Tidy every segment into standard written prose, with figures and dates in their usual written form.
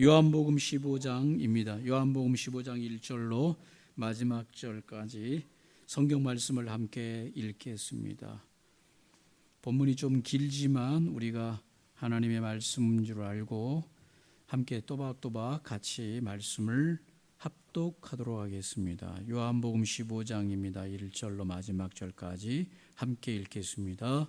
요한복음 15장입니다. 요한복음 15장 1절로 마지막 절까지 성경 말씀을 함께 읽겠습니다. 본문이 좀 길지만 우리가 하나님의 말씀인 줄 알고 함께 또박또박 같이 말씀을 합독하도록 하겠습니다. 요한복음 15장입니다. 1절로 마지막 절까지 함께 읽겠습니다.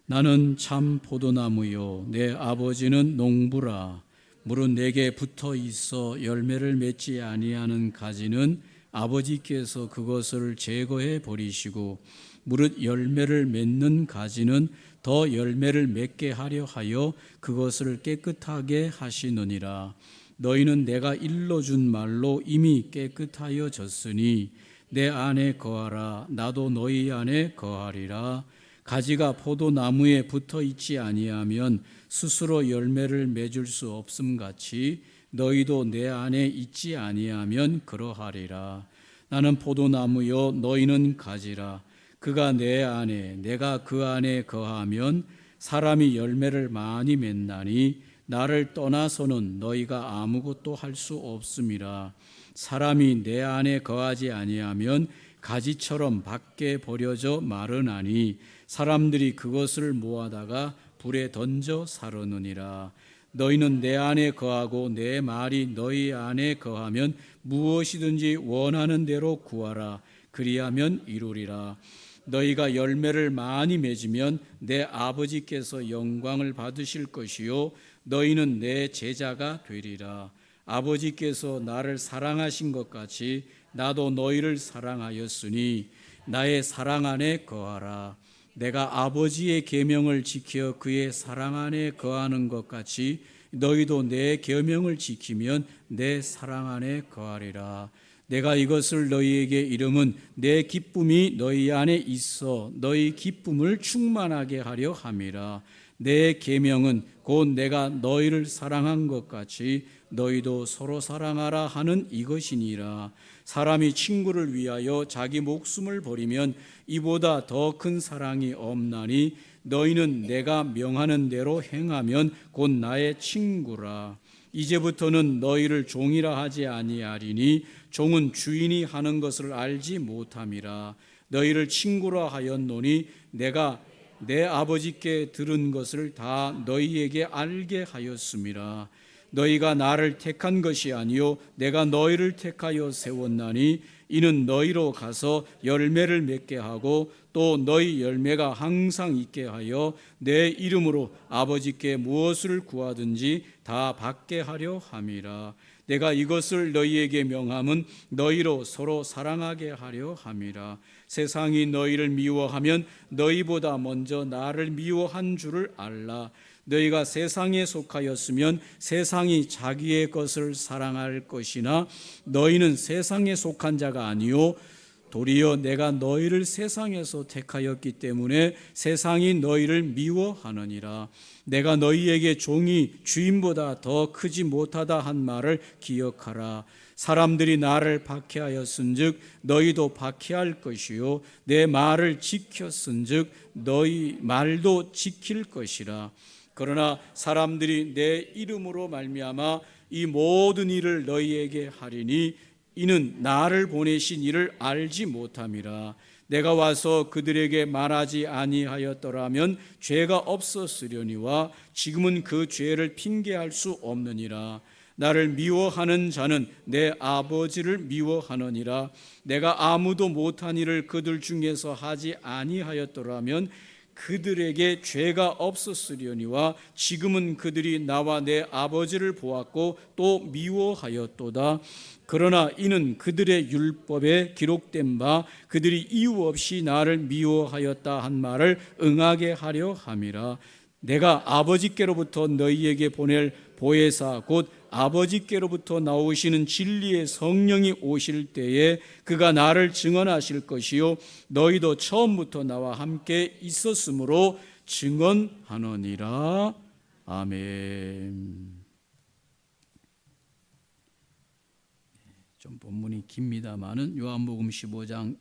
나는 참 포도나무요 내 아버지는 농부라. 물은 내게 붙어 있어 열매를 맺지 아니하는 가지는 아버지께서 그것을 제거해 버리시고 무릇 열매를 맺는 가지는 더 열매를 맺게 하려 하여 그것을 깨끗하게 하시느니라. 너희는 내가 일러준 말로 이미 깨끗하여졌으니 내 안에 거하라. 나도 너희 안에 거하리라. 가지가 포도나무에 붙어 있지 아니하면 스스로 열매를 맺을 수 없음 같이 너희도 내 안에 있지 아니하면 그러하리라. 나는 포도나무요 너희는 가지라. 그가 내 안에 내가 그 안에 거하면 사람이 열매를 많이 맺나니 나를 떠나서는 너희가 아무것도 할 수 없음이라. 사람이 내 안에 거하지 아니하면 가지처럼 밖에 버려져 마르나니 사람들이 그것을 모아다가 불에 던져 사르느니라. 너희는 내 안에 거하고 내 말이 너희 안에 거하면 무엇이든지 원하는 대로 구하라. 그리하면 이루리라. 너희가 열매를 많이 맺으면 내 아버지께서 영광을 받으실 것이요 너희는 내 제자가 되리라. 아버지께서 나를 사랑하신 것 같이 나도 너희를 사랑하였으니 나의 사랑 안에 거하라. 내가 아버지의 계명을 지켜 그의 사랑 안에 거하는 것 같이 너희도 내 계명을 지키면 내 사랑 안에 거하리라. 내가 이것을 너희에게 이름은 내 기쁨이 너희 안에 있어 너희 기쁨을 충만하게 하려 함이라. 내 계명은 곧 내가 너희를 사랑한 것 같이 너희도 서로 사랑하라 하는 이것이니라. 사람이 친구를 위하여 자기 목숨을 버리면 이보다 더 큰 사랑이 없나니 너희는 내가 명하는 대로 행하면 곧 나의 친구라. 이제부터는 너희를 종이라 하지 아니하리니 종은 주인이 하는 것을 알지 못함이라. 너희를 친구라 하였노니 내가 내 아버지께 들은 것을 다 너희에게 알게 하였음이라. 너희가 나를 택한 것이 아니요 내가 너희를 택하여 세웠나니 이는 너희로 가서 열매를 맺게 하고 또 너희 열매가 항상 있게 하여 내 이름으로 아버지께 무엇을 구하든지 다 받게 하려 함이라. 내가 이것을 너희에게 명함은 너희로 서로 사랑하게 하려 함이라. 세상이 너희를 미워하면 너희보다 먼저 나를 미워한 줄을 알라. 너희가 세상에 속하였으면 세상이 자기의 것을 사랑할 것이나 너희는 세상에 속한 자가 아니요 도리어 내가 너희를 세상에서 택하였기 때문에 세상이 너희를 미워하느니라. 내가 너희에게 종이 주인보다 더 크지 못하다 한 말을 기억하라. 사람들이 나를 박해하였은즉 너희도 박해할 것이요 내 말을 지켰은즉 너희 말도 지킬 것이라. 그러나 사람들이 내 이름으로 말미암아 이 모든 일을 너희에게 하리니 이는 나를 보내신 이를 알지 못함이라. 내가 와서 그들에게 말하지 아니하였더라면 죄가 없었으려니와 지금은 그 죄를 핑계할 수 없느니라. 나를 미워하는 자는 내 아버지를 미워하느니라. 내가 아무도 못한 일을 그들 중에서 하지 아니하였더라면 그들에게 죄가 없었으려니와 지금은 그들이 나와 내 아버지를 보았고 또 미워하였도다. 그러나 이는 그들의 율법에 기록된 바 그들이 이유 없이 나를 미워하였다 한 말을 응하게 하려 함이라. 내가 아버지께로부터 너희에게 보낼 보혜사 곧 아버지께로부터 나오시는 진리의 성령이 오실 때에 그가 나를 증언하실 것이요 너희도 처음부터 나와 함께 있었으므로 증언하느니라. 아멘. 좀 본문이 깁니다마는 요한복음 15장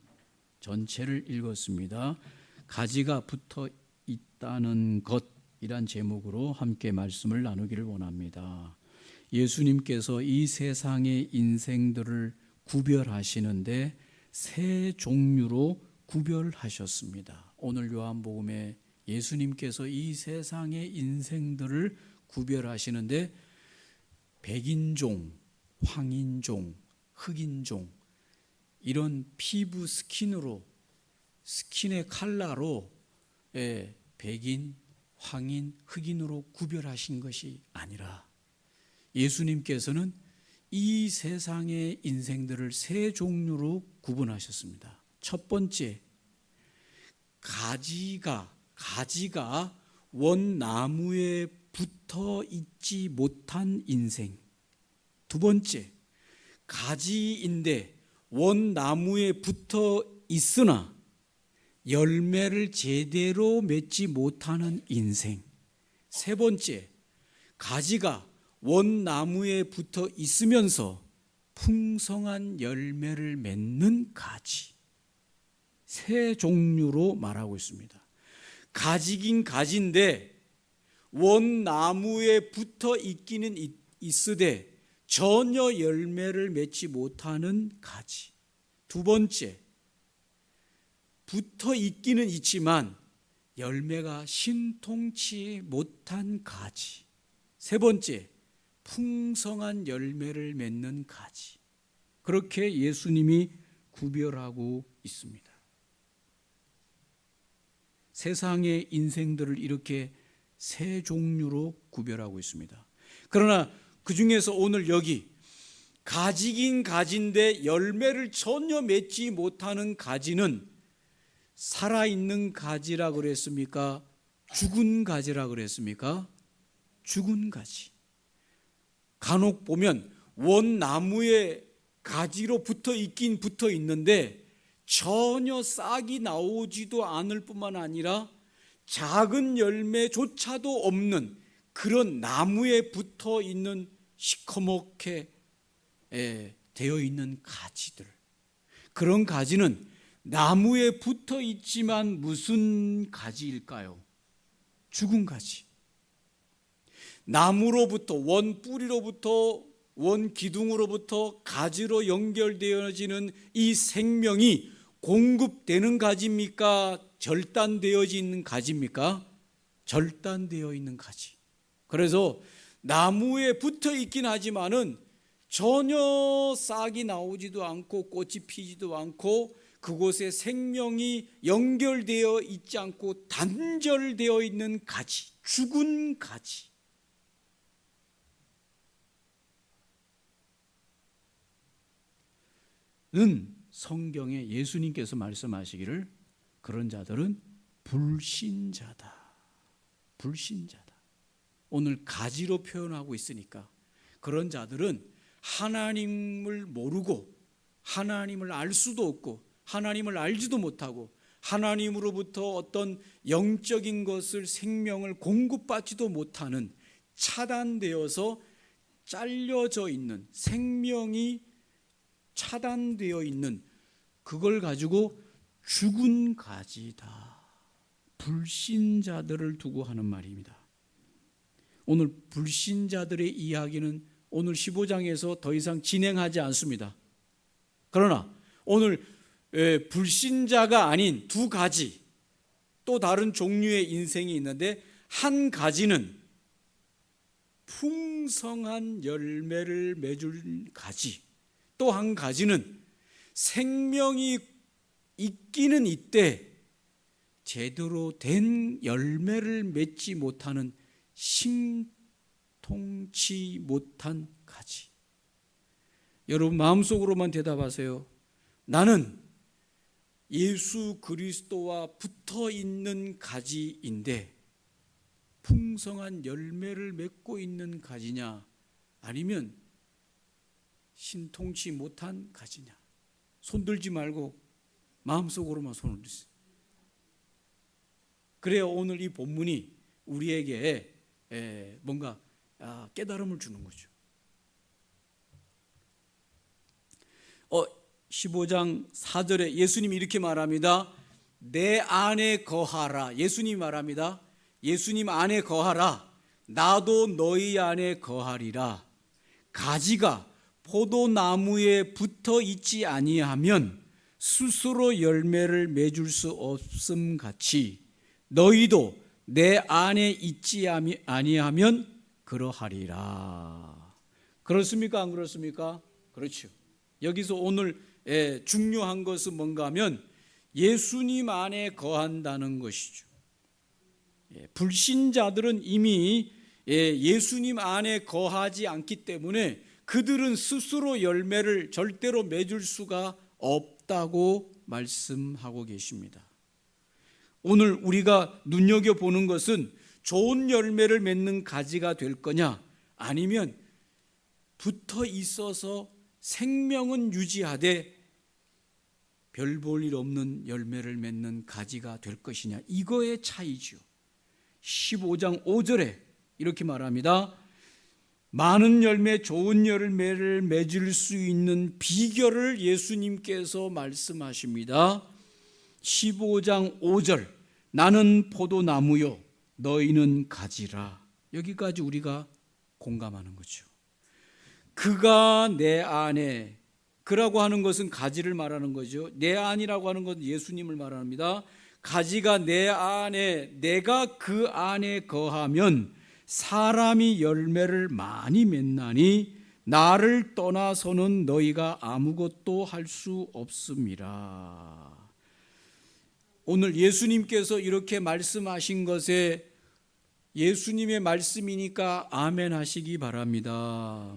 전체를 읽었습니다. 가지가 붙어 있다는 것이란 제목으로 함께 말씀을 나누기를 원합니다. 예수님께서 이 세상의 인생들을 구별하시는데 세 종류로 구별하셨습니다. 오늘 요한복음에 예수님께서 이 세상의 인생들을 구별하시는데 백인종, 황인종, 흑인종 이런 피부 스킨으로 스킨의 컬러로 백인, 황인, 흑인으로 구별하신 것이 아니라 예수님께서는 이 세상의 인생들을 세 종류로 구분하셨습니다. 첫 번째, 가지가 원나무에 붙어 있지 못한 인생. 두 번째, 가지인데 원나무에 붙어 있으나 열매를 제대로 맺지 못하는 인생. 세 번째, 가지가 원나무에 붙어 있으면서 풍성한 열매를 맺는 가지. 세 종류로 말하고 있습니다. 가지긴 가지인데 원나무에 붙어 있기는 있으되 전혀 열매를 맺지 못하는 가지. 두 번째, 붙어 있기는 있지만 열매가 신통치 못한 가지. 세 번째, 풍성한 열매를 맺는 가지. 그렇게 예수님이 구별하고 있습니다. 세상의 인생들을 이렇게 세 종류로 구별하고 있습니다. 그러나 그 중에서 오늘 여기 가지긴 가지인데 열매를 전혀 맺지 못하는 가지는 살아있는 가지라 그랬습니까? 죽은 가지라 그랬습니까? 죽은 가지. 간혹 보면 원나무에 가지로 붙어 있긴 붙어 있는데 전혀 싹이 나오지도 않을 뿐만 아니라 작은 열매조차도 없는 그런 나무에 붙어 있는 시커멓게 되어 있는 가지들. 그런 가지는 나무에 붙어 있지만 무슨 가지일까요? 죽은 가지. 나무로부터 원 뿌리로부터 원 기둥으로부터 가지로 연결되어지는 이 생명이 공급되는 가지입니까? 절단되어져 있는 가지입니까? 절단되어 있는 가지. 그래서 나무에 붙어 있긴 하지만은 전혀 싹이 나오지도 않고 꽃이 피지도 않고 그곳에 생명이 연결되어 있지 않고 단절되어 있는 가지, 죽은 가지. 는 성경에 예수님께서 말씀하시기를 그런 자들은 불신자다. 불신자다. 오늘 가지로 표현하고 있으니까 그런 자들은 하나님을 모르고 하나님을 알 수도 없고 하나님을 알지도 못하고 하나님으로부터 어떤 영적인 것을 생명을 공급받지도 못하는 차단되어서 잘려져 있는 생명이 차단되어 있는 그걸 가지고 죽은 가지다. 불신자들을 두고 하는 말입니다. 오늘 불신자들의 이야기는 오늘 15장에서 더 이상 진행하지 않습니다. 그러나 오늘 불신자가 아닌 두 가지 또 다른 종류의 인생이 있는데 한 가지는 풍성한 열매를 맺을 가지, 또 한 가지는 생명이 있기는 있되 제대로 된 열매를 맺지 못하는 신통치 못한 가지. 여러분 마음속으로만 대답하세요. 나는 예수 그리스도와 붙어 있는 가지인데 풍성한 열매를 맺고 있는 가지냐, 아니면 신통치 못한 가지냐. 손 들지 말고 마음속으로만 손을 드세요. 그래야 오늘 이 본문이 우리에게 뭔가 깨달음을 주는 거죠. 15장 4절에 예수님이 이렇게 말합니다. 내 안에 거하라. 예수님이 말합니다. 예수님 안에 거하라. 나도 너희 안에 거하리라. 가지가 포도나무에 붙어 있지 아니하면 스스로 열매를 맺을 수 없음 같이 너희도 내 안에 있지 아니하면 그러하리라. 그렇습니까? 안 그렇습니까? 그렇죠. 여기서 오늘 중요한 것은 뭔가 하면 예수님 안에 거한다는 것이죠. 불신자들은 이미 예수님 안에 거하지 않기 때문에 그들은 스스로 열매를 절대로 맺을 수가 없다고 말씀하고 계십니다. 오늘 우리가 눈여겨보는 것은 좋은 열매를 맺는 가지가 될 거냐, 아니면 붙어 있어서 생명은 유지하되 별 볼 일 없는 열매를 맺는 가지가 될 것이냐, 이거의 차이죠. 15장 5절에 이렇게 말합니다. 많은 열매, 좋은 열매를 맺을 수 있는 비결을 예수님께서 말씀하십니다. 15장 5절, 나는 포도나무요 너희는 가지라. 여기까지 우리가 공감하는 거죠. 그가 내 안에, 그라고 하는 것은 가지를 말하는 거죠. 내 안이라고 하는 것은 예수님을 말합니다. 가지가 내 안에, 내가 그 안에 거하면 사람이 열매를 많이 맺나니 나를 떠나서는 너희가 아무것도 할 수 없음이라. 오늘 예수님께서 이렇게 말씀하신 것에 예수님의 말씀이니까 아멘 하시기 바랍니다.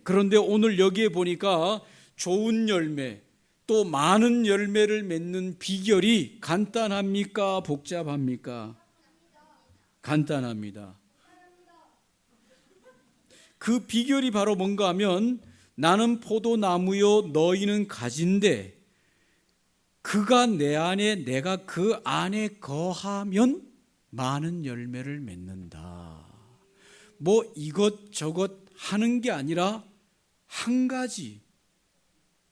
그런데 오늘 여기에 보니까 좋은 열매, 또 많은 열매를 맺는 비결이 간단합니까? 복잡합니까? 간단합니다. 그 비결이 바로 뭔가 하면 나는 포도나무요 너희는 가지인데 그가 내 안에, 내가 그 안에 거하면 많은 열매를 맺는다. 뭐 이것저것 하는 게 아니라 한 가지,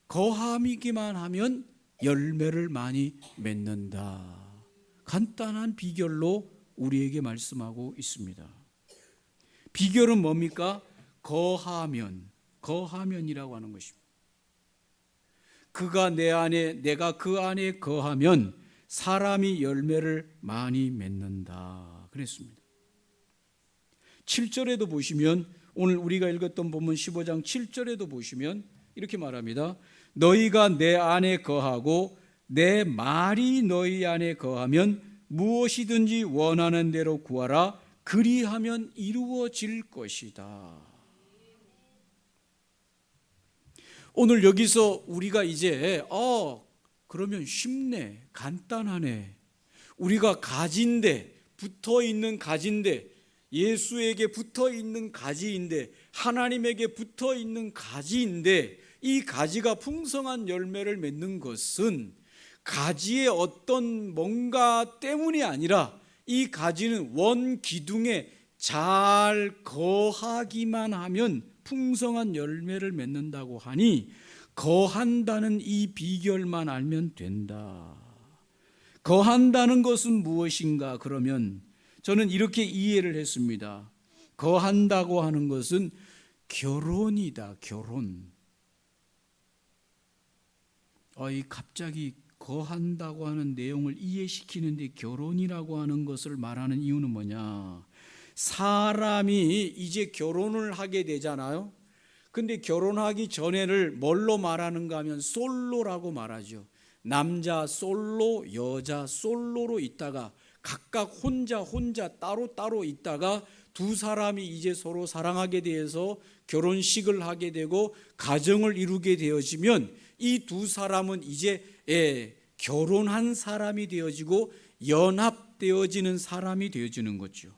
거함이기만 하면 열매를 많이 맺는다. 간단한 비결로 우리에게 말씀하고 있습니다. 비결은 뭡니까? 거하면이라고 하는 것입니다. 그가 내 안에, 내가 그 안에 거하면 사람이 열매를 많이 맺는다 그랬습니다. 7절에도 보시면, 오늘 우리가 읽었던 본문 15장 7절에도 보시면 이렇게 말합니다. 너희가 내 안에 거하고 내 말이 너희 안에 거하면 무엇이든지 원하는 대로 구하라. 그리하면 이루어질 것이다. 오늘 여기서 우리가 이제 그러면 쉽네, 간단하네, 우리가 가지인데, 붙어있는 가지인데, 예수에게 붙어있는 가지인데, 하나님에게 붙어있는 가지인데, 이 가지가 풍성한 열매를 맺는 것은 가지의 어떤 뭔가 때문이 아니라 이 가지는 원 기둥에 잘 거하기만 하면 풍성한 열매를 맺는다고 하니 거한다는 이 비결만 알면 된다. 거한다는 것은 무엇인가? 그러면 저는 이렇게 이해를 했습니다. 거한다고 하는 것은 결혼이다. 결혼. 갑자기 거한다고 하는 내용을 이해시키는데 결혼이라고 하는 것을 말하는 이유는 뭐냐? 사람이 이제 결혼을 하게 되잖아요. 근데 결혼하기 전에를 뭘로 말하는가 하면 솔로라고 말하죠. 남자 솔로, 여자 솔로로 있다가 각각 혼자 따로 있다가 두 사람이 이제 서로 사랑하게 되어서 결혼식을 하게 되고 가정을 이루게 되어지면 이 두 사람은 이제 결혼한 사람이 되어지고 연합되어지는 사람이 되어지는 거죠.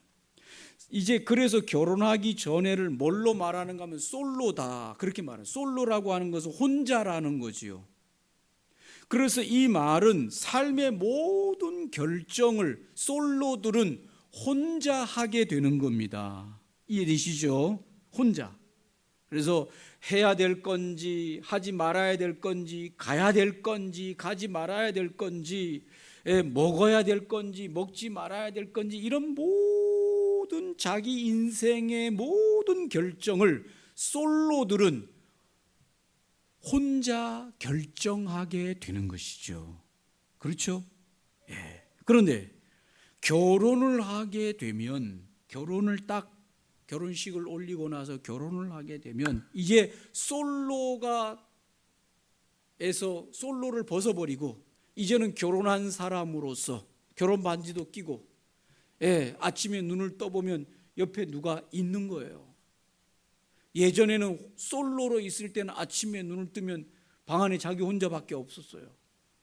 이제 그래서 결혼하기 전에를 뭘로 말하는가 하면 솔로다, 그렇게 말해요. 솔로라고 하는 것은 혼자라는 거지요. 그래서 이 말은 삶의 모든 결정을 솔로들은 혼자 하게 되는 겁니다. 이해되시죠? 혼자. 그래서 해야 될 건지 하지 말아야 될 건지, 가야 될 건지 가지 말아야 될 건지, 먹어야 될 건지 먹지 말아야 될 건지, 이런 모든 자기 인생의 모든 결정을 솔로들은 혼자 결정하게 되는 것이죠. 그렇죠? 예. 그런데 결혼을 하게 되면, 결혼식을 올리고 나서 결혼을 하게 되면 이제 솔로를 벗어버리고 이제는 결혼한 사람으로서 결혼 반지도 끼고, 아침에 눈을 떠보면 옆에 누가 있는 거예요. 예전에는 솔로로 있을 때는 아침에 눈을 뜨면 방 안에 자기 혼자밖에 없었어요.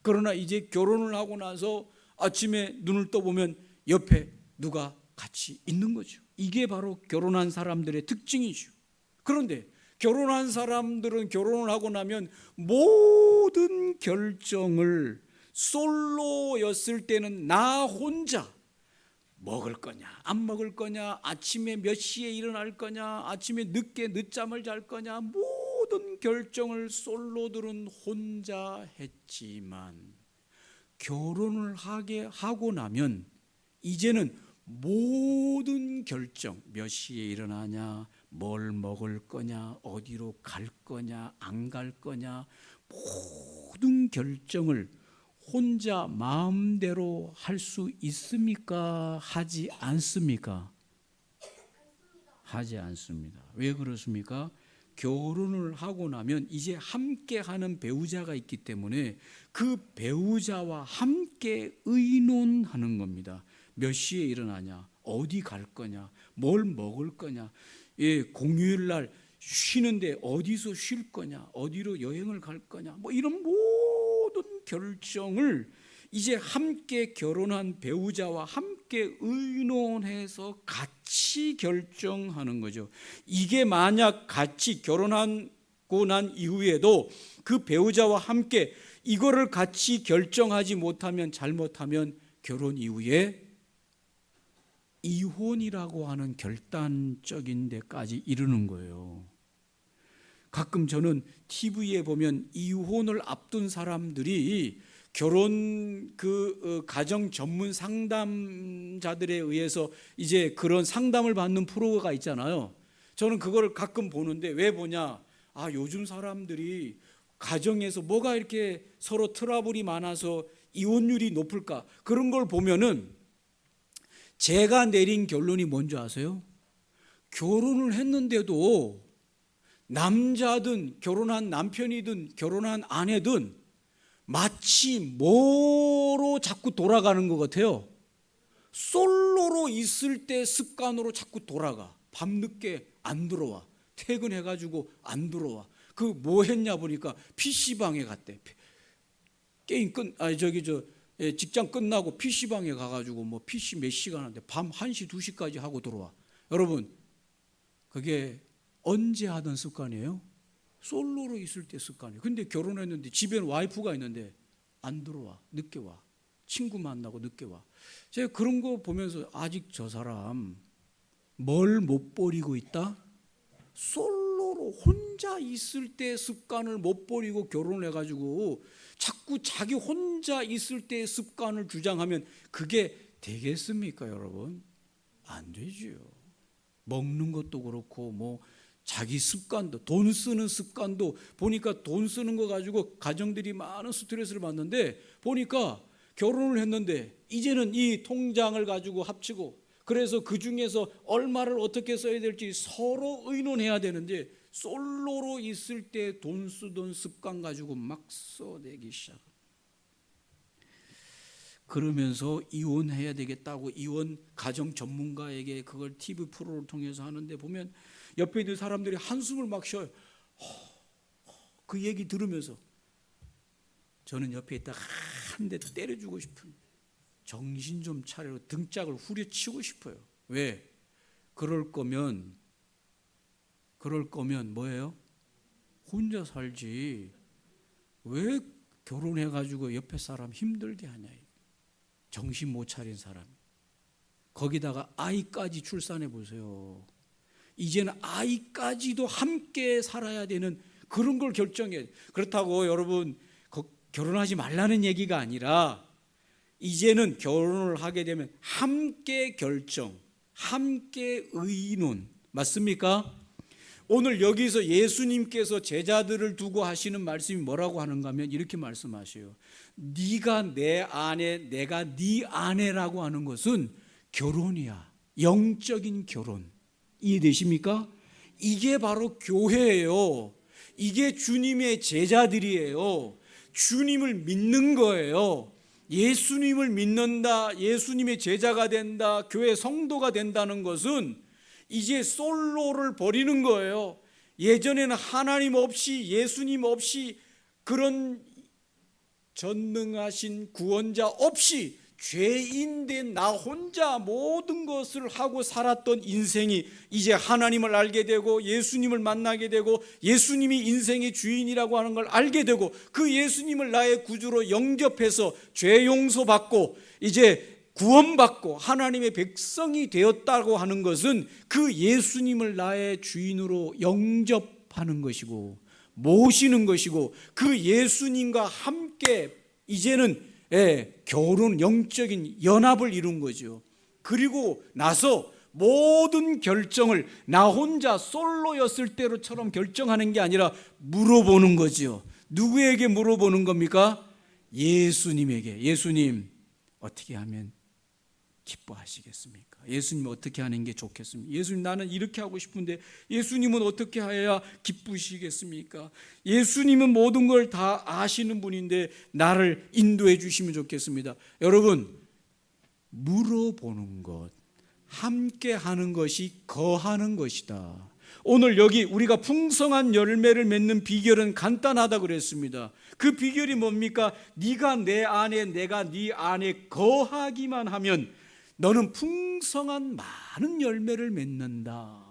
그러나 이제 결혼을 하고 나서 아침에 눈을 떠보면 옆에 누가 같이 있는 거죠. 이게 바로 결혼한 사람들의 특징이죠. 그런데 결혼한 사람들은 결혼을 하고 나면 모든 결정을, 솔로였을 때는 나 혼자 먹을 거냐 안 먹을 거냐, 아침에 몇 시에 일어날 거냐, 아침에 늦잠을 잘 거냐, 모든 결정을 솔로들은 혼자 했지만 결혼을 하고 나면 이제는 모든 결정, 몇 시에 일어나냐, 뭘 먹을 거냐, 어디로 갈 거냐, 안 갈 거냐, 모든 결정을 혼자 마음대로 할 수 있습니까? 하지 않습니까? 하지 않습니다. 왜 그렇습니까? 결혼을 하고 나면 이제 함께 하는 배우자가 있기 때문에 그 배우자와 함께 의논하는 겁니다. 몇 시에 일어나냐, 어디 갈 거냐, 뭘 먹을 거냐, 공휴일 날 쉬는데 어디서 쉴 거냐, 어디로 여행을 갈 거냐, 뭐 이런 모든 결정을 이제 함께 결혼한 배우자와 함께 의논해서 같이 결정하는 거죠. 이게 만약 같이 결혼하고 난 이후에도 그 배우자와 함께 이거를 같이 결정하지 못하면, 잘못하면 결혼 이후에 이혼이라고 하는 결단적인 데까지 이르는 거예요. 가끔 저는 TV에 보면 이혼을 앞둔 사람들이 결혼 가정 전문 상담자들에 의해서 이제 그런 상담을 받는 프로가 있잖아요. 저는 그거를 가끔 보는데 왜 보냐? 요즘 사람들이 가정에서 뭐가 이렇게 서로 트러블이 많아서 이혼율이 높을까? 그런 걸 보면은 제가 내린 결론이 뭔지 아세요? 결혼을 했는데도 남자든 결혼한 남편이든 결혼한 아내든 마치 뭐로 자꾸 돌아가는 것 같아요. 솔로로 있을 때 습관으로 자꾸 돌아가. 밤늦게 안 들어와. 퇴근해가지고 안 들어와. 뭐 했냐 보니까 PC방에 갔대. 직장 끝나고 PC방에 가가지고 뭐 PC 몇 시간 하는데 밤 1시, 2시까지 하고 들어와. 여러분, 그게 언제 하던 습관이에요? 솔로로 있을 때 습관이에요. 근데 결혼했는데 집에는 와이프가 있는데 안 들어와. 늦게 와. 친구 만나고 늦게 와. 제가 그런 거 보면서 아직 저 사람 뭘 못 버리고 있다? 솔로로 혼자 있을 때 습관을 못 버리고 결혼해가지고 자꾸 자기 혼자 있을 때 습관을 주장하면 그게 되겠습니까, 여러분? 안 되지요. 먹는 것도 그렇고 뭐 자기 습관도, 돈 쓰는 습관도 보니까 돈 쓰는 거 가지고 가정들이 많은 스트레스를 받는데, 보니까 결혼을 했는데 이제는 이 통장을 가지고 합치고 그래서 그 중에서 얼마를 어떻게 써야 될지 서로 의논해야 되는데 솔로로 있을 때 돈 쓰던 습관 가지고 막 써대기 시작. 그러면서 이혼해야 되겠다고 이혼 가정 전문가에게 그걸 TV 프로를 통해서 하는데 보면 옆에 있는 사람들이 한숨을 막 쉬어요. 그 얘기 들으면서 저는 옆에 있다가 한 대 때려주고 싶은, 정신 좀 차려 등짝을 후려치고 싶어요. 왜? 그럴 거면 뭐예요? 혼자 살지 왜 결혼해가지고 옆에 사람 힘들게 하냐. 정신 못 차린 사람. 거기다가 아이까지 출산해 보세요. 이제는 아이까지도 함께 살아야 되는 그런 걸 결정해야 돼요. 그렇다고 여러분 결혼하지 말라는 얘기가 아니라 이제는 결혼을 하게 되면 함께 결정, 함께 의논, 맞습니까? 오늘 여기서 예수님께서 제자들을 두고 하시는 말씀이 뭐라고 하는가 하면 이렇게 말씀하셔요. 네가 내 아내, 내가 네 아내라고 하는 것은 결혼이야. 영적인 결혼. 이해되십니까? 이게 바로 교회예요. 이게 주님의 제자들이에요. 주님을 믿는 거예요. 예수님을 믿는다, 예수님의 제자가 된다, 교회 성도가 된다는 것은 이제 솔로를 버리는 거예요. 예전에는 하나님 없이, 예수님 없이, 그런 전능하신 구원자 없이 죄인된 나 혼자 모든 것을 하고 살았던 인생이 이제 하나님을 알게 되고 예수님을 만나게 되고 예수님이 인생의 주인이라고 하는 걸 알게 되고 그 예수님을 나의 구주로 영접해서 죄 용서받고 이제 구원받고 하나님의 백성이 되었다고 하는 것은 그 예수님을 나의 주인으로 영접하는 것이고 모시는 것이고 그 예수님과 함께 이제는 결혼, 영적인 연합을 이룬 거죠. 그리고 나서 모든 결정을 나 혼자 솔로였을 때로처럼 결정하는 게 아니라 물어보는 거죠. 누구에게 물어보는 겁니까? 예수님에게. 예수님, 어떻게 하면 기뻐하시겠습니까? 예수님 어떻게 하는 게 좋겠습니까? 예수님, 나는 이렇게 하고 싶은데 예수님은 어떻게 해야 기쁘시겠습니까? 예수님은 모든 걸 다 아시는 분인데 나를 인도해 주시면 좋겠습니다. 여러분, 물어보는 것, 함께 하는 것이 거하는 것이다. 오늘 여기 우리가 풍성한 열매를 맺는 비결은 간단하다 그랬습니다. 그 비결이 뭡니까? 네가 내 안에, 내가 네 안에 거하기만 하면 너는 풍성한 많은 열매를 맺는다.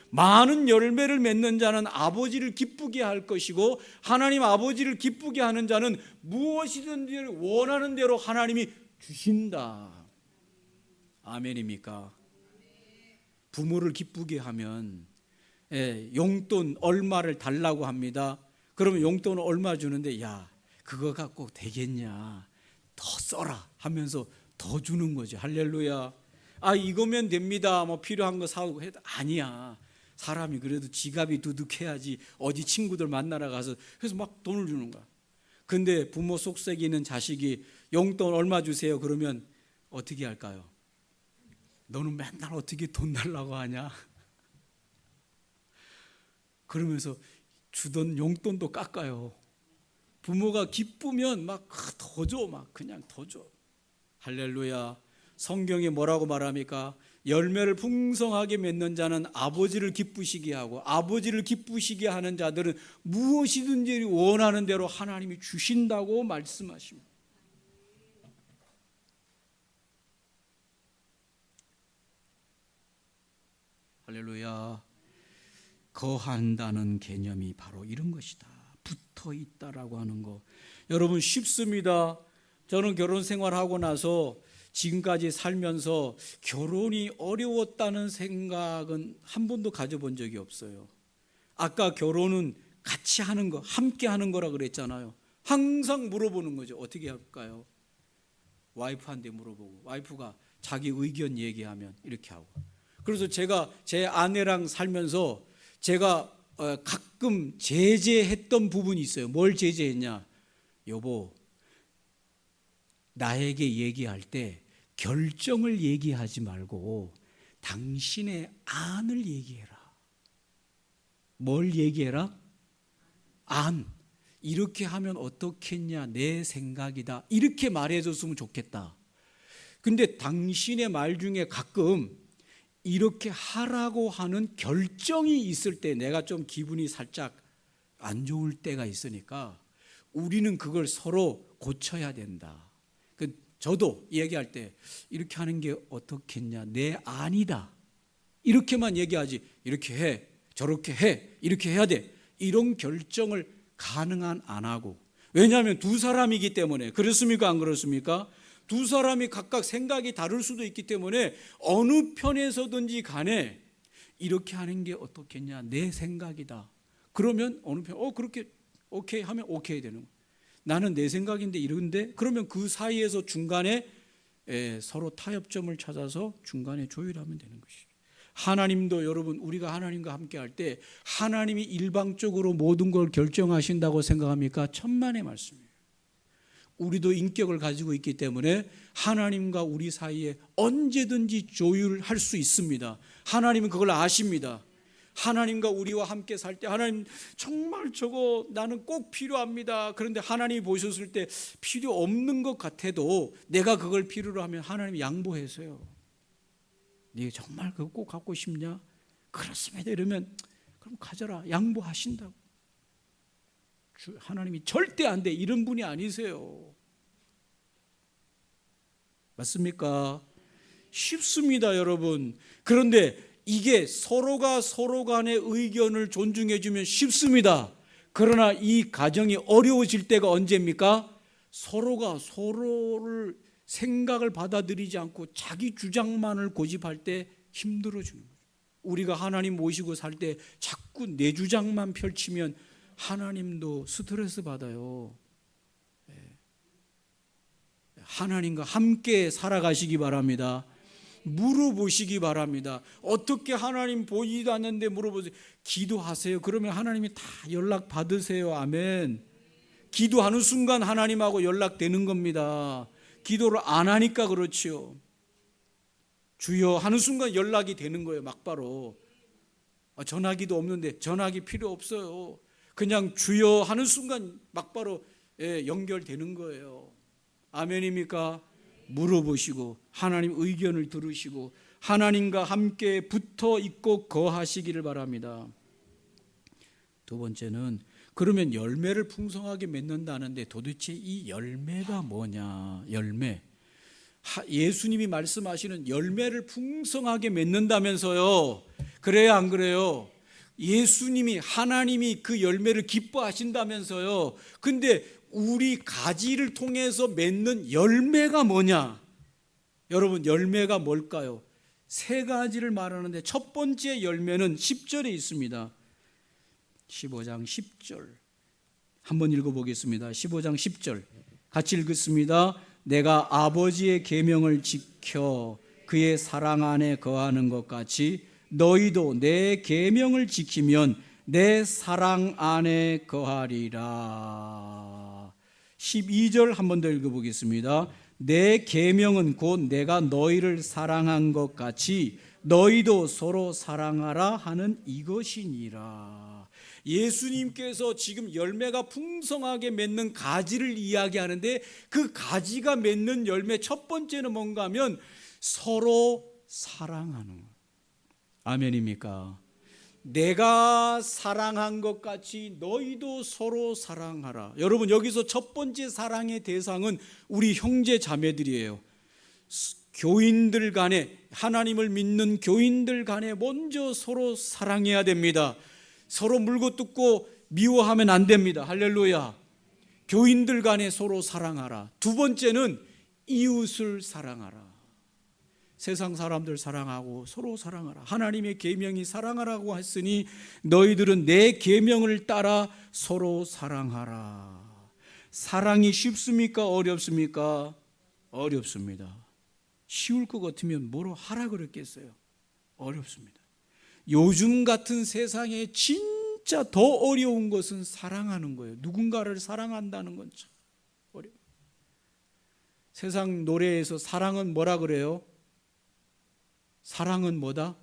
많은 열매를 맺는 자는 아버지를 기쁘게 할 것이고 하나님 아버지를 기쁘게 하는 자는 무엇이든지 원하는 대로 하나님이 주신다. 아멘입니까? 부모를 기쁘게 하면 용돈 얼마를 달라고 합니다. 그러면 용돈을 얼마 주는데 야, 그거 갖고 되겠냐, 더 써라 하면서 더 주는 거죠. 할렐루야. 아, 이거면 됩니다. 뭐 필요한 거 사오고 해도 아니야. 사람이 그래도 지갑이 두둑해야지 어디 친구들 만나러 가서 그래서 막 돈을 주는 거야. 근데 부모 속삭이는 자식이 용돈 얼마 주세요 그러면 어떻게 할까요? 너는 맨날 어떻게 돈 달라고 하냐? 그러면서 주던 용돈도 깎아요. 부모가 기쁘면 막 더 줘, 막 그냥 더 줘. 할렐루야. 성경에 뭐라고 말합니까? 열매를 풍성하게 맺는 자는 아버지를 기쁘시게 하고 아버지를 기쁘시게 하는 자들은 무엇이든지 원하는 대로 하나님이 주신다고 말씀하십니다. 할렐루야. 거한다는 개념이 바로 이런 것이다. 붙어 있다라고 하는 거. 여러분 쉽습니다. 저는 결혼 생활하고 나서 지금까지 살면서 결혼이 어려웠다는 생각은 한 번도 가져본 적이 없어요. 아까 결혼은 같이 하는 거, 함께 하는 거라 그랬잖아요. 항상 물어보는 거죠. 어떻게 할까요? 와이프한테 물어보고 와이프가 자기 의견 얘기하면 이렇게 하고. 그래서 제가 제 아내랑 살면서 제가 가끔 제재했던 부분이 있어요. 뭘 제재했냐? 여보, 나에게 얘기할 때 결정을 얘기하지 말고 당신의 안을 얘기해라. 뭘 얘기해라? 안. 이렇게 하면 어떻겠냐? 내 생각이다. 이렇게 말해줬으면 좋겠다. 근데 당신의 말 중에 가끔 이렇게 하라고 하는 결정이 있을 때 내가 좀 기분이 살짝 안 좋을 때가 있으니까 우리는 그걸 서로 고쳐야 된다. 저도 얘기할 때 이렇게 하는 게 어떻겠냐, 내 안이다 이렇게만 얘기하지 이렇게 해, 저렇게 해, 이렇게 해야 돼 이런 결정을 가능한 안 하고. 왜냐하면 두 사람이기 때문에. 그렇습니까 안 그렇습니까? 두 사람이 각각 생각이 다를 수도 있기 때문에 어느 편에서든지 간에 이렇게 하는 게 어떻겠냐, 내 생각이다. 그러면 어느 편 그렇게 오케이 하면 오케이 되는 거예요. 나는 내 생각인데 이런데 그러면 그 사이에서 중간에 서로 타협점을 찾아서 중간에 조율하면 되는 것이죠. 하나님도 여러분, 우리가 하나님과 함께 할 때 하나님이 일방적으로 모든 걸 결정하신다고 생각합니까? 천만의 말씀이에요. 우리도 인격을 가지고 있기 때문에 하나님과 우리 사이에 언제든지 조율할 수 있습니다. 하나님은 그걸 아십니다. 하나님과 우리와 함께 살 때 하나님 정말 저거 나는 꼭 필요합니다. 그런데 하나님이 보셨을 때 필요 없는 것 같아도 내가 그걸 필요로 하면 하나님이 양보해서요. 네가 정말 그거 꼭 갖고 싶냐? 그렇습니다. 이러면 그럼 가져라. 양보하신다고. 하나님이 절대 안 돼. 이런 분이 아니세요. 맞습니까? 쉽습니다, 여러분. 그런데 이게 서로가 서로 간의 의견을 존중해 주면 쉽습니다. 그러나 이 가정이 어려워질 때가 언제입니까? 서로가 서로를 생각을 받아들이지 않고 자기 주장만을 고집할 때 힘들어지는 거죠. 우리가 하나님 모시고 살 때 자꾸 내 주장만 펼치면 하나님도 스트레스 받아요. 하나님과 함께 살아가시기 바랍니다. 물어보시기 바랍니다. 어떻게 하나님 보이지도 않는데 물어보세요. 기도하세요. 그러면 하나님이 다 연락 받으세요. 아멘. 기도하는 순간 하나님하고 연락되는 겁니다. 기도를 안 하니까 그렇지요. 주여 하는 순간 연락이 되는 거예요. 막바로. 전화기도 없는데 전화기 필요 없어요. 그냥 주여 하는 순간 막바로 연결되는 거예요. 아멘입니까? 물어보시고 하나님 의견을 들으시고 하나님과 함께 붙어 있고 거하시기를 바랍니다. 두 번째는 그러면 열매를 풍성하게 맺는다는데 도대체 이 열매가 뭐냐? 열매. 예수님이 말씀하시는 열매를 풍성하게 맺는다면서요. 그래요, 안 그래요? 예수님이 하나님이 그 열매를 기뻐하신다면서요. 근데 우리 가지를 통해서 맺는 열매가 뭐냐? 여러분, 열매가 뭘까요? 세 가지를 말하는데 첫 번째 열매는 10절에 있습니다. 15장 10절 한번 읽어보겠습니다. 15장 10절 같이 읽겠습니다. 내가 아버지의 계명을 지켜 그의 사랑 안에 거하는 것 같이 너희도 내 계명을 지키면 내 사랑 안에 거하리라. 12절 한 번 더 읽어보겠습니다. 내 계명은 곧 내가 너희를 사랑한 것 같이 너희도 서로 사랑하라 하는 이것이니라. 예수님께서 지금 열매가 풍성하게 맺는 가지를 이야기하는데 그 가지가 맺는 열매 첫 번째는 뭔가 하면 서로 사랑하는 것. 아멘입니까? 내가 사랑한 것 같이 너희도 서로 사랑하라. 여러분, 여기서 첫 번째 사랑의 대상은 우리 형제 자매들이에요. 교인들 간에, 하나님을 믿는 교인들 간에 먼저 서로 사랑해야 됩니다. 서로 물고 뜯고 미워하면 안 됩니다. 할렐루야. 교인들 간에 서로 사랑하라. 두 번째는 이웃을 사랑하라. 세상 사람들 사랑하고 서로 사랑하라. 하나님의 계명이 사랑하라고 했으니 너희들은 내 계명을 따라 서로 사랑하라. 사랑이 쉽습니까? 어렵습니까? 어렵습니다. 쉬울 것 같으면 뭐로 하라 그랬겠어요? 어렵습니다. 요즘 같은 세상에 진짜 더 어려운 것은 사랑하는 거예요. 누군가를 사랑한다는 건 참 어려워요. 세상 노래에서 사랑은 뭐라 그래요? 사랑은 뭐다?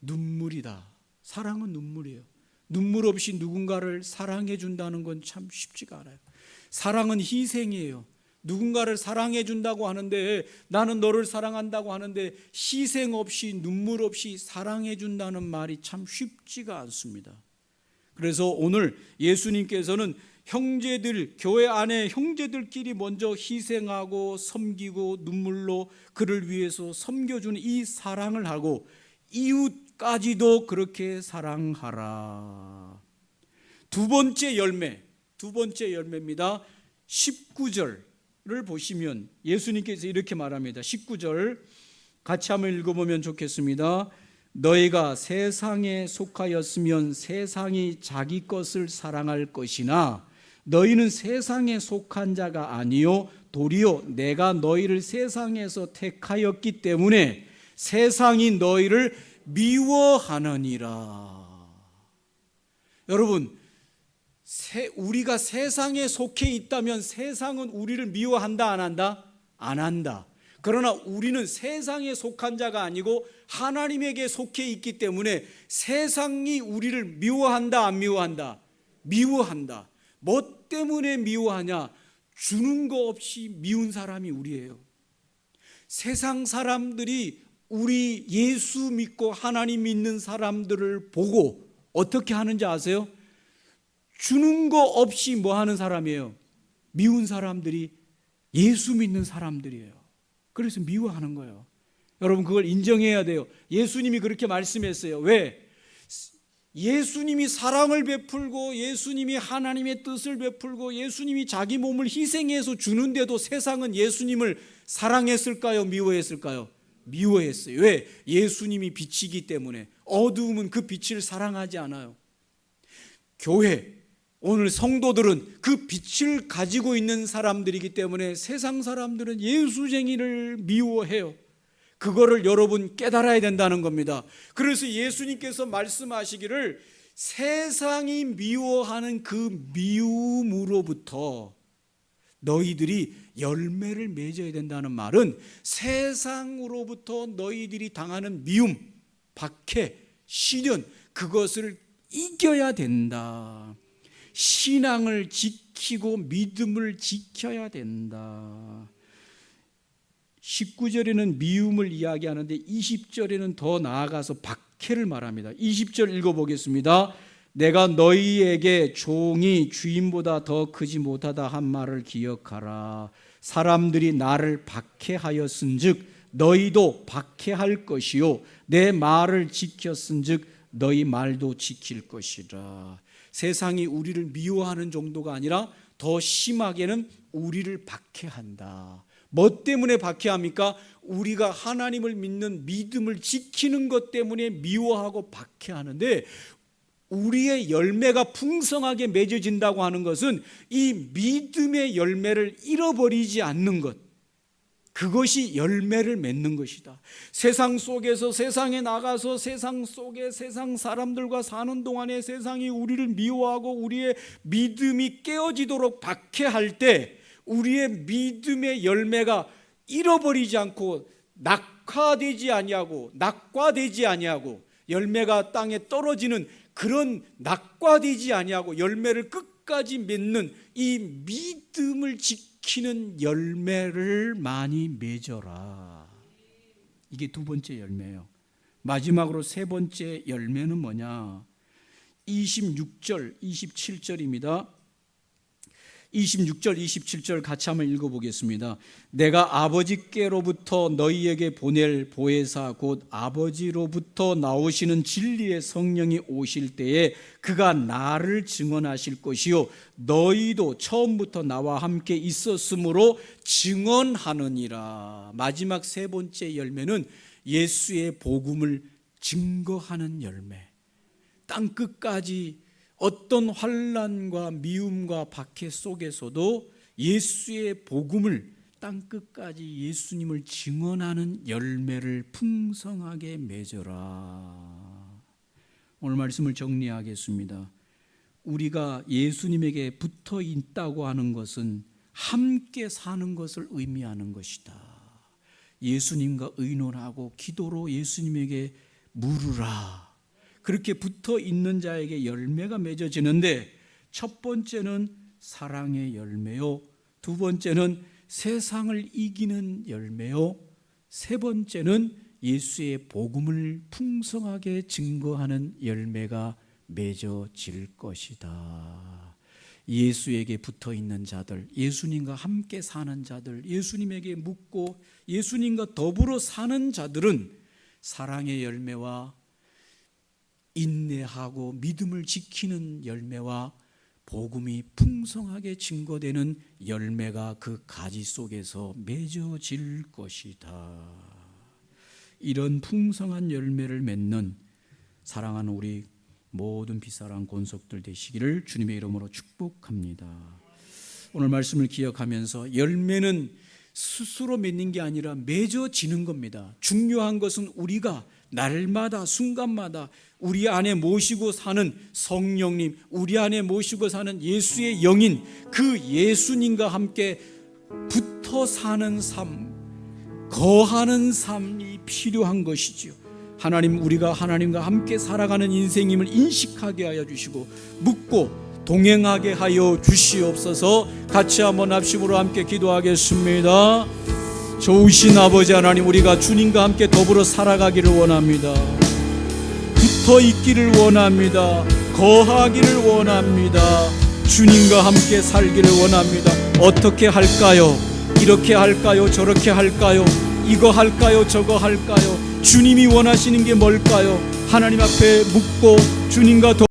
눈물이다. 사랑은 눈물이에요. 눈물 없이 누군가를 사랑해 준다는 건 참 쉽지가 않아요. 사랑은 희생이에요. 누군가를 사랑해 준다고 하는데, 나는 너를 사랑한다고 하는데 희생 없이 눈물 없이 사랑해 준다는 말이 참 쉽지가 않습니다. 그래서 오늘 예수님께서는 형제들, 교회 안에 형제들끼리 먼저 희생하고 섬기고 눈물로 그를 위해서 섬겨주는 이 사랑을 하고 이웃까지도 그렇게 사랑하라. 두 번째 열매입니다. 19절을 보시면 예수님께서 이렇게 말합니다. 19절 같이 한번 읽어보면 좋겠습니다. 너희가 세상에 속하였으면 세상이 자기 것을 사랑할 것이나 너희는 세상에 속한 자가 아니요 도리어 내가 너희를 세상에서 택하였기 때문에 세상이 너희를 미워하느니라. 여러분, 우리가 세상에 속해 있다면 세상은 우리를 미워한다, 안 한다? 안 한다. 그러나 우리는 세상에 속한 자가 아니고 하나님에게 속해 있기 때문에 세상이 우리를 미워한다, 안 미워한다? 미워한다. 뭐 때문에 미워하냐? 주는 거 없이 미운 사람이 우리예요. 세상 사람들이 우리 예수 믿고 하나님 믿는 사람들을 보고 어떻게 하는지 아세요? 주는 거 없이 뭐 하는 사람이에요? 미운 사람들이 예수 믿는 사람들이에요. 그래서 미워하는 거예요. 여러분, 그걸 인정해야 돼요. 예수님이 그렇게 말씀했어요. 왜? 예수님이 사랑을 베풀고 예수님이 하나님의 뜻을 베풀고 예수님이 자기 몸을 희생해서 주는데도 세상은 예수님을 사랑했을까요? 미워했을까요? 미워했어요. 왜? 예수님이 빛이기 때문에. 어두움은 그 빛을 사랑하지 않아요. 교회, 오늘 성도들은 그 빛을 가지고 있는 사람들이기 때문에 세상 사람들은 예수쟁이를 미워해요. 그거를 여러분 깨달아야 된다는 겁니다. 그래서 예수님께서 말씀하시기를 세상이 미워하는 그 미움으로부터 너희들이 열매를 맺어야 된다는 말은 세상으로부터 너희들이 당하는 미움, 박해, 시련, 그것을 이겨야 된다. 신앙을 지키고 믿음을 지켜야 된다. 19절에는 미움을 이야기하는데 20절에는 더 나아가서 박해를 말합니다. 20절 읽어보겠습니다. 내가 너희에게 종이 주인보다 더 크지 못하다 한 말을 기억하라. 사람들이 나를 박해하였은즉 너희도 박해할 것이요 내 말을 지켰은즉 너희 말도 지킬 것이라. 세상이 우리를 미워하는 정도가 아니라 더 심하게는 우리를 박해한다. 뭐 때문에 박해합니까? 우리가 하나님을 믿는 믿음을 지키는 것 때문에 미워하고 박해하는데, 우리의 열매가 풍성하게 맺어진다고 하는 것은 이 믿음의 열매를 잃어버리지 않는 것, 그것이 열매를 맺는 것이다. 세상 속에서, 세상에 나가서 세상 속에 세상 사람들과 사는 동안에 세상이 우리를 미워하고 우리의 믿음이 깨어지도록 박해할 때 우리의 믿음의 열매가 잃어버리지 않고 낙화되지 아니하고 열매가 땅에 떨어지는 그런 낙화되지 아니하고 열매를 끝까지 맺는 이 믿음을 지키는 열매를 많이 맺어라. 이게 두 번째 열매예요. 마지막으로 세 번째 열매는 뭐냐? 26절, 27절입니다. 26절, 27절 같이 한번 읽어보겠습니다. 내가 아버지께로부터 너희에게 보낼 보혜사 곧 아버지로부터 나오시는 진리의 성령이 오실 때에 그가 나를 증언하실 것이요 너희도 처음부터 나와 함께 있었으므로 증언하느니라. 마지막 세 번째 열매는 예수의 복음을 증거하는 열매. 땅끝까지 어떤 환난과 미움과 박해 속에서도 예수의 복음을 땅끝까지 예수님을 증언하는 열매를 풍성하게 맺어라. 오늘 말씀을 정리하겠습니다. 우리가 예수님에게 붙어 있다고 하는 것은 함께 사는 것을 의미하는 것이다. 예수님과 의논하고 기도로 예수님에게 물으라. 그렇게 붙어 있는 자에게 열매가 맺어지는데, 첫 번째는 사랑의 열매요, 두 번째는 세상을 이기는 열매요, 세 번째는 예수의 복음을 풍성하게 증거하는 열매가 맺어질 것이다. 예수에게 붙어 있는 자들, 예수님과 함께 사는 자들, 예수님에게 묻고 예수님과 더불어 사는 자들은 사랑의 열매와 인내하고 믿음을 지키는 열매와 복음이 풍성하게 증거되는 열매가 그 가지 속에서 맺어질 것이다. 이런 풍성한 열매를 맺는 사랑하는 우리 모든 빛사랑 권속들 되시기를 주님의 이름으로 축복합니다. 오늘 말씀을 기억하면서 열매는 스스로 맺는 게 아니라 맺어지는 겁니다. 중요한 것은 우리가 날마다 순간마다 우리 안에 모시고 사는 성령님, 우리 안에 모시고 사는 예수의 영인 그 예수님과 함께 붙어 사는 삶, 거하는 삶이 필요한 것이지요. 하나님, 우리가 하나님과 함께 살아가는 인생임을 인식하게 하여 주시고 묻고 동행하게 하여 주시옵소서. 같이 한번 합심으로 함께 기도하겠습니다. 좋으신 아버지 하나님, 우리가 주님과 함께 더불어 살아가기를 원합니다. 붙어 있기를 원합니다. 거하기를 원합니다. 주님과 함께 살기를 원합니다. 어떻게 할까요? 이렇게 할까요? 저렇게 할까요? 이거 할까요? 저거 할까요? 주님이 원하시는 게 뭘까요? 하나님 앞에 묻고 주님과